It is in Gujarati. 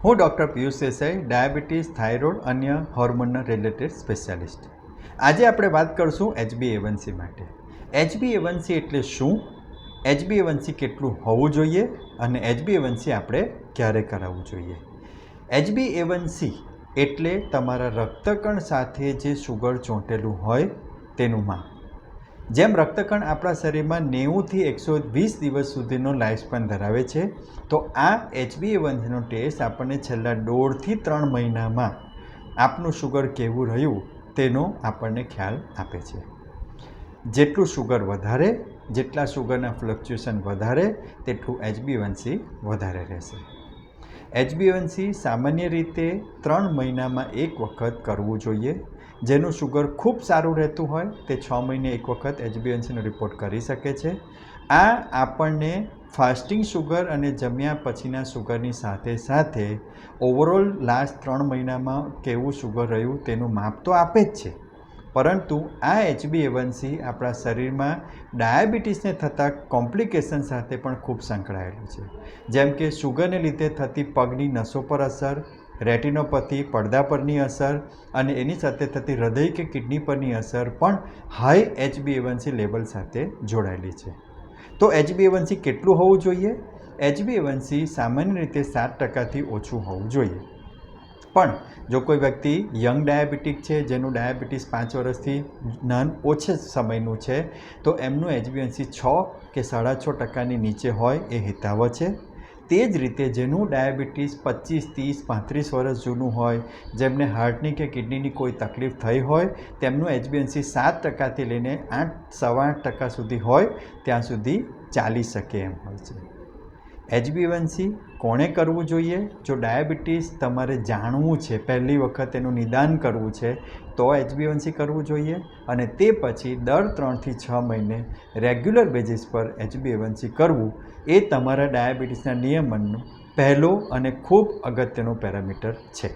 હું doctor Piyush Desai, diabetes, thyroid, અન્ય હોર્મોનના રિલેટેડ સ્પેશિયાલિસ્ટ. આજે આપણે વાત કરીશું HbA1c માટે. HbA1c એટલે શું, HbA1c કેટલું હોવું જોઈએ અને HbA1c આપણે ક્યારે કરાવવું જોઈએ. HbA1c એટલે તમારા રક્તકણ સાથે જે સુગર ચોંટેલું હોય તેનું માપ. જેમ રક્તકણ આપણા શરીરમાં 90થી 120 દિવસ સુધીનો લાઈફસ્પાન ધરાવે છે, તો આ HbA1cનો ટેસ્ટ આપણને છેલ્લા 1.5થી 3 મહિનામાં આપનું સુગર કેવું રહ્યું તેનો આપણને ખ્યાલ આપે છે. જેટલું સુગર વધારે, જેટલા સુગરના ફ્લક્ચ્યુએશન વધારે, તેટલું HbA1c વધારે રહેશે. HbA1c સામાન્ય રીતે 3 મહિનામાં એક વખત કરવું જોઈએ. જેનું સુગર ખૂબ સારું રહેતું હોય તે 6 મહિને એક વખત HbA1cનો રિપોર્ટ કરી શકે છે. આ આપણને ફાસ્ટિંગ સુગર અને જમ્યા પછીના સુગરની સાથે સાથે ઓવરઓલ લાસ્ટ 3 મહિનામાં કેવું સુગર રહ્યું તેનું માપ તો આપે જ છે, પરંતુ આ HbA1c આપણા શરીરમાં ડાયાબિટીસને થતા કોમ્પ્લિકેશન સાથે પણ ખૂબ સંકળાયેલું છે. જેમ કે સુગરને લીધે થતી પગની નસો પર અસર, રેટિનોપથી, પડદા પરની અસર અને એની સાથે થતી હૃદય કે કિડની પરની અસર પણ હાઈ HbA1c લેવલ સાથે જોડાયેલી છે. તો HbA1c કેટલું હોવું જોઈએ? HbA1c સામાન્ય રીતે 7%થી ઓછું હોવું જોઈએ. પણ જો કોઈ વ્યક્તિ યંગ ડાયાબિટીક છે, જેનું ડાયાબિટીસ 5 વર્ષથી ઓછા સમયનું છે, તો એમનું HbA1c 6 કે 6.5%ની નીચે હોય એ હિતાવહ છે. તે જ રીતે જેનું ડાયાબિટીસ 25, 30, 35 વર્ષ જૂનું હોય, જેમને હાર્ટની કે કિડનીની કોઈ તકલીફ થઈ હોય, તેમનું HbA1c 7%થી લઈને 8-8.25% સુધી હોય ત્યાં સુધી ચાલી શકે એમ હોય છે. HbA1c કોણે કરવું જોઈએ? જો ડાયાબિટીસ તમારે જાણવું છે, પહેલી વખત એનું નિદાન કરવું છે, તો HbA1c કરવું જોઈએ. અને તે પછી દર 3થી 6 મહિને રેગ્યુલર બેઝિસ પર HbA1c કરવું એ તમારા ડાયાબિટીસના નિયમનનો પહેલો અને ખૂબ અગત્યનો પેરામીટર છે.